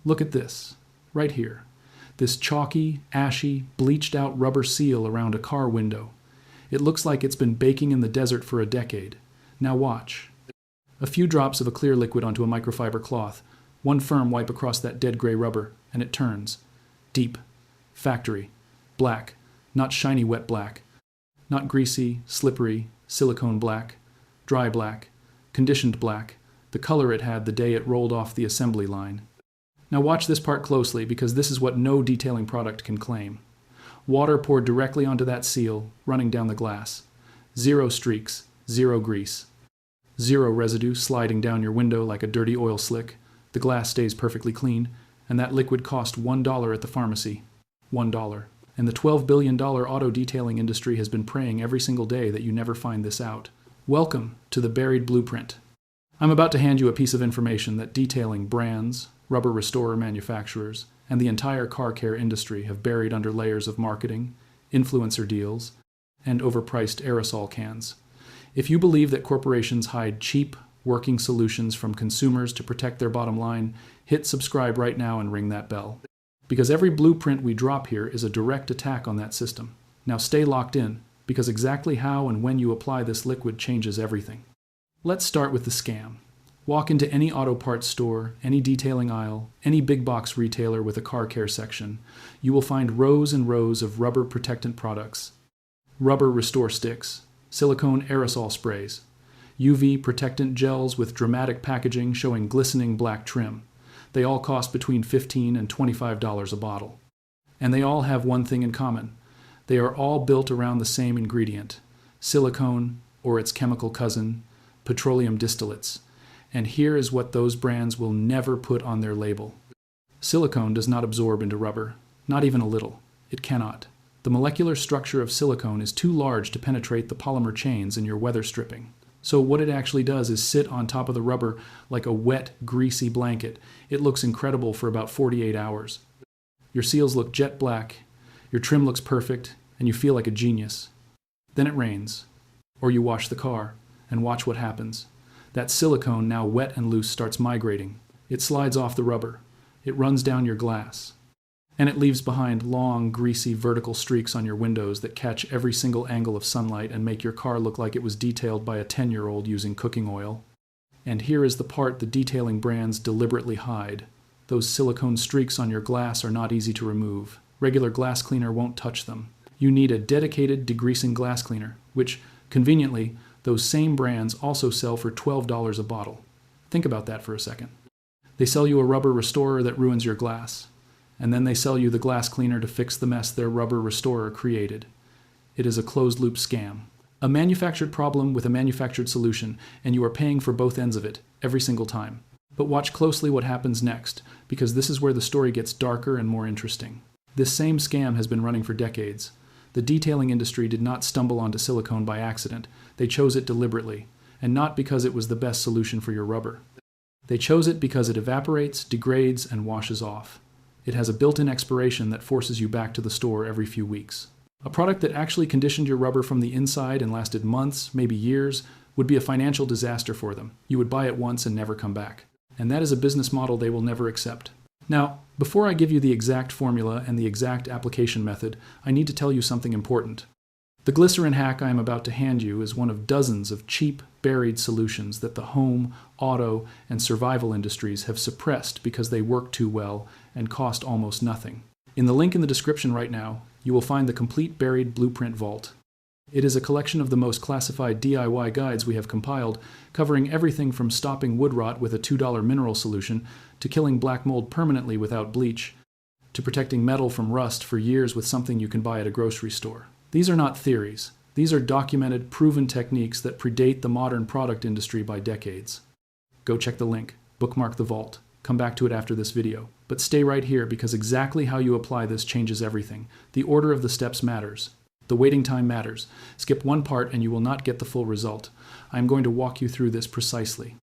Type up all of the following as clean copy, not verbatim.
Look at this, right here. This chalky, ashy, bleached-out rubber seal around a car window. It looks like it's been baking in the desert for a decade. Now watch. A few drops of a clear liquid onto a microfiber cloth, one firm wipe across that dead gray rubber, and it turns. Deep. Factory. Black. Not shiny wet black. Not greasy, slippery, silicone black. Dry black. Conditioned black. The color it had the day it rolled off the assembly line. Now watch this part closely, because this is what no detailing product can claim. Water poured directly onto that seal, running down the glass. 0 streaks, 0 grease. 0 residue sliding down your window like a dirty oil slick. The glass stays perfectly clean, and that liquid cost $1 at the pharmacy. $1. And the $12 billion auto detailing industry has been praying every single day that you never find this out. Welcome to the buried blueprint. I'm about to hand you a piece of information that detailing brands, rubber restorer manufacturers, and the entire car care industry have buried under layers of marketing, influencer deals, and overpriced aerosol cans. If you believe that corporations hide cheap, working solutions from consumers to protect their bottom line, hit subscribe right now and ring that bell. Because every blueprint we drop here is a direct attack on that system. Now stay locked in, because exactly how and when you apply this liquid changes everything. Let's start with the scam. Walk into any auto parts store, any detailing aisle, any big box retailer with a car care section. You will find rows and rows of rubber protectant products, rubber restore sticks, silicone aerosol sprays, UV protectant gels with dramatic packaging showing glistening black trim. They all cost between $15 and $25 a bottle. And they all have one thing in common. They are all built around the same ingredient, silicone or its chemical cousin, petroleum distillates. And here is what those brands will never put on their label. Silicone does not absorb into rubber, not even a little. It cannot. The molecular structure of silicone is too large to penetrate the polymer chains in your weather stripping. So what it actually does is sit on top of the rubber like a wet, greasy blanket. It looks incredible for about 48 hours. Your seals look jet black, your trim looks perfect, and you feel like a genius. Then it rains. Or you wash the car, and watch what happens. That silicone, now wet and loose, starts migrating. It slides off the rubber. It runs down your glass. And it leaves behind long, greasy, vertical streaks on your windows that catch every single angle of sunlight and make your car look like it was detailed by a 10-year-old using cooking oil. And here is the part the detailing brands deliberately hide. Those silicone streaks on your glass are not easy to remove. Regular glass cleaner won't touch them. You need a dedicated degreasing glass cleaner, which, conveniently, those same brands also sell for $12 a bottle. Think about that for a second. They sell you a rubber restorer that ruins your glass, and then they sell you the glass cleaner to fix the mess their rubber restorer created. It is a closed-loop scam. A manufactured problem with a manufactured solution, and you are paying for both ends of it, every single time. But watch closely what happens next, because this is where the story gets darker and more interesting. This same scam has been running for decades. The detailing industry did not stumble onto silicone by accident. They chose it deliberately, and not because it was the best solution for your rubber. They chose it because it evaporates, degrades, and washes off. It has a built-in expiration that forces you back to the store every few weeks. A product that actually conditioned your rubber from the inside and lasted months, maybe years, would be a financial disaster for them. You would buy it once and never come back. And that is a business model they will never accept. Now, before I give you the exact formula and the exact application method, I need to tell you something important. The glycerin hack I am about to hand you is one of dozens of cheap, buried solutions that the home, auto, and survival industries have suppressed because they work too well and cost almost nothing. In the link in the description right now, you will find the complete buried blueprint vault. It is a collection of the most classified DIY guides we have compiled, covering everything from stopping wood rot with a $2 mineral solution, to killing black mold permanently without bleach, to protecting metal from rust for years with something you can buy at a grocery store. These are not theories. These are documented, proven techniques that predate the modern product industry by decades. Go check the link, bookmark the vault, come back to it after this video. But stay right here, because exactly how you apply this changes everything. The order of the steps matters. The waiting time matters. Skip one part and you will not get the full result. I am going to walk you through this precisely.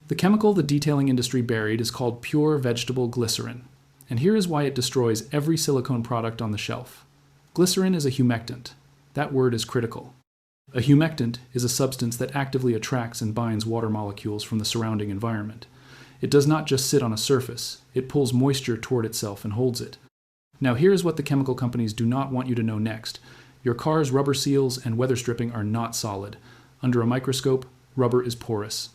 The chemical the detailing industry buried is called Pure Vegetable Glycerin. And here is why it destroys every silicone product on the shelf. Glycerin is a humectant. That word is critical. A humectant is a substance that actively attracts and binds water molecules from the surrounding environment. It does not just sit on a surface, it pulls moisture toward itself and holds it. Now here's what the chemical companies do not want you to know next. Your car's rubber seals and weather stripping are not solid. Under a microscope, rubber is porous.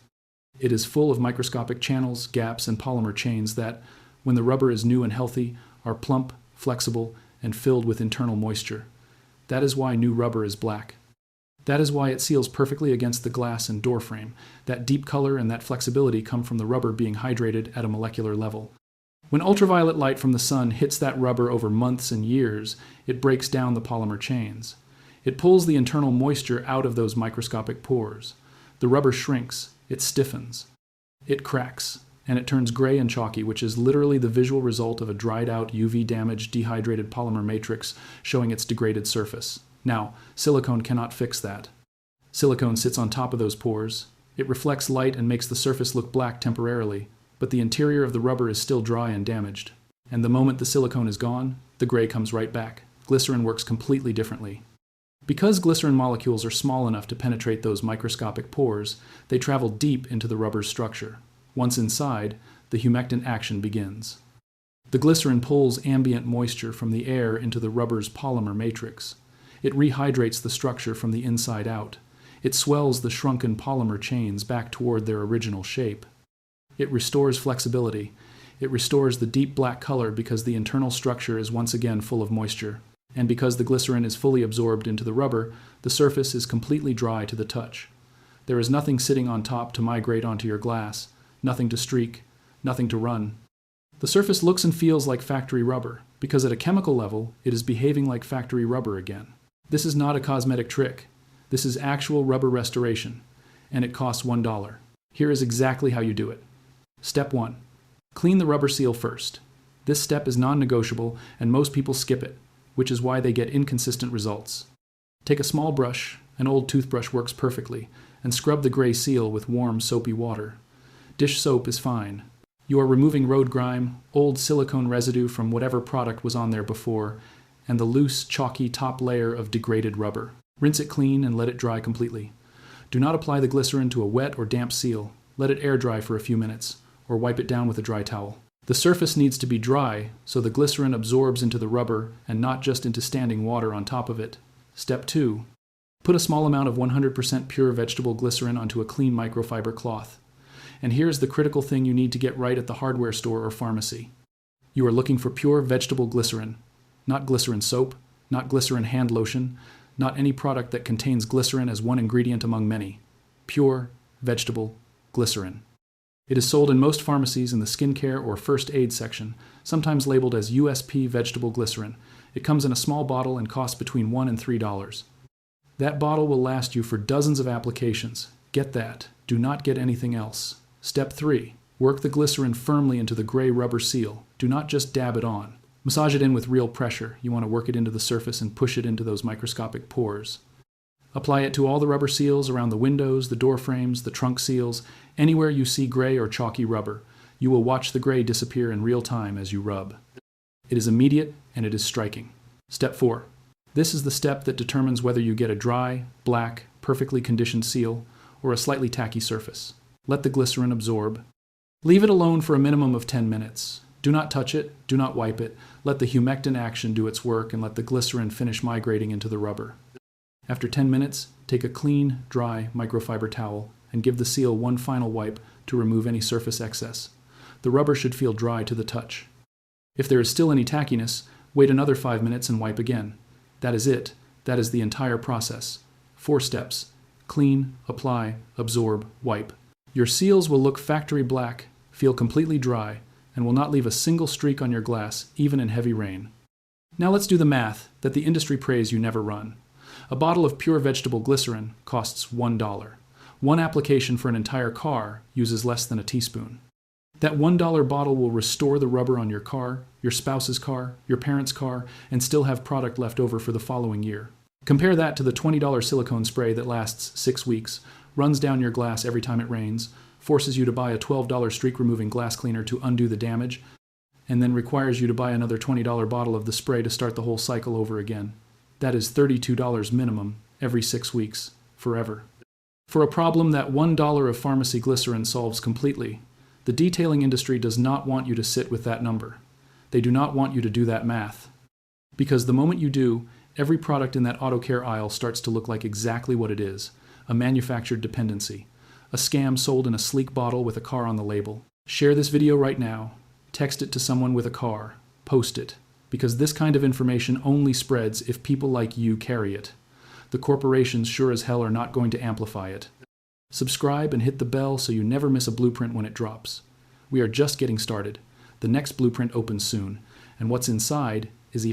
It is full of microscopic channels, gaps, and polymer chains that, when the rubber is new and healthy, are plump, flexible, and filled with internal moisture. That is why new rubber is black. That is why it seals perfectly against the glass and door frame. That deep color and that flexibility come from the rubber being hydrated at a molecular level. When ultraviolet light from the sun hits that rubber over months and years, it breaks down the polymer chains. It pulls the internal moisture out of those microscopic pores. The rubber shrinks, it stiffens, it cracks, and it turns gray and chalky, which is literally the visual result of a dried out, UV-damaged, dehydrated polymer matrix showing its degraded surface. Now, silicone cannot fix that. Silicone sits on top of those pores. It reflects light and makes the surface look black temporarily, but the interior of the rubber is still dry and damaged. And the moment the silicone is gone, the gray comes right back. Glycerin works completely differently. Because glycerin molecules are small enough to penetrate those microscopic pores, they travel deep into the rubber's structure. Once inside, the humectant action begins. The glycerin pulls ambient moisture from the air into the rubber's polymer matrix. It rehydrates the structure from the inside out. It swells the shrunken polymer chains back toward their original shape. It restores flexibility. It restores the deep black color because the internal structure is once again full of moisture. And because the glycerin is fully absorbed into the rubber, the surface is completely dry to the touch. There is nothing sitting on top to migrate onto your glass, nothing to streak, nothing to run. The surface looks and feels like factory rubber, because at a chemical level, it is behaving like factory rubber again. This is not a cosmetic trick. This is actual rubber restoration, and it costs $1. Here is exactly how you do it. Step 1. Clean the rubber seal first. This step is non-negotiable, and most people skip it, which is why they get inconsistent results. Take a small brush, an old toothbrush works perfectly, and scrub the gray seal with warm, soapy water. Dish soap is fine. You are removing road grime, old silicone residue from whatever product was on there before, and the loose, chalky top layer of degraded rubber. Rinse it clean and let it dry completely. Do not apply the glycerin to a wet or damp seal. Let it air dry for a few minutes, or wipe it down with a dry towel. The surface needs to be dry so the glycerin absorbs into the rubber and not just into standing water on top of it. Step 2. Put a small amount of 100% pure vegetable glycerin onto a clean microfiber cloth. And here's the critical thing you need to get right at the hardware store or pharmacy. You are looking for pure vegetable glycerin. Not glycerin soap, not glycerin hand lotion, not any product that contains glycerin as one ingredient among many. Pure vegetable glycerin. It is sold in most pharmacies in the skincare or first aid section, sometimes labeled as USP vegetable glycerin. It comes in a small bottle and costs between $1 and $3. That bottle will last you for dozens of applications. Get that. Do not get anything else. Step 3. Work the glycerin firmly into the gray rubber seal. Do not just dab it on. Massage it in with real pressure. You want to work it into the surface and push it into those microscopic pores. Apply it to all the rubber seals around the windows, the door frames, the trunk seals, anywhere you see gray or chalky rubber. You will watch the gray disappear in real time as you rub. It is immediate and it is striking. Step 4. This is the step that determines whether you get a dry, black, perfectly conditioned seal or a slightly tacky surface. Let the glycerin absorb. Leave it alone for a minimum of 10 minutes. Do not touch it, do not wipe it. Let the humectant action do its work and let the glycerin finish migrating into the rubber. After 10 minutes, take a clean, dry microfiber towel and give the seal one final wipe to remove any surface excess. The rubber should feel dry to the touch. If there is still any tackiness, wait another 5 minutes and wipe again. That is it. That is the entire process. 4 steps. Clean, apply, absorb, wipe. Your seals will look factory black, feel completely dry, and will not leave a single streak on your glass, even in heavy rain. Now let's do the math that the industry prays you never run. A bottle of pure vegetable glycerin costs $1. One application for an entire car uses less than a teaspoon. That $1 bottle will restore the rubber on your car, your spouse's car, your parents' car, and still have product left over for the following year. Compare that to the $20 silicone spray that lasts 6 weeks, runs down your glass every time it rains, forces you to buy a $12 streak-removing glass cleaner to undo the damage, and then requires you to buy another $20 bottle of the spray to start the whole cycle over again. That is $32 minimum every 6 weeks, forever. For a problem that $1 of pharmacy glycerin solves completely, The detailing industry does not want you to sit with that number. They do not want you to do that math. Because the moment you do, every product in that auto care aisle starts to look like exactly what it is, a manufactured dependency, a scam sold in a sleek bottle with a car on the label. Share this video right now, text it to someone with a car, post it, because this kind of information only spreads if people like you carry it. The corporations sure as hell are not going to amplify it. Subscribe and hit the bell so you never miss a blueprint when it drops. We are just getting started. The next blueprint opens soon, and what's inside is even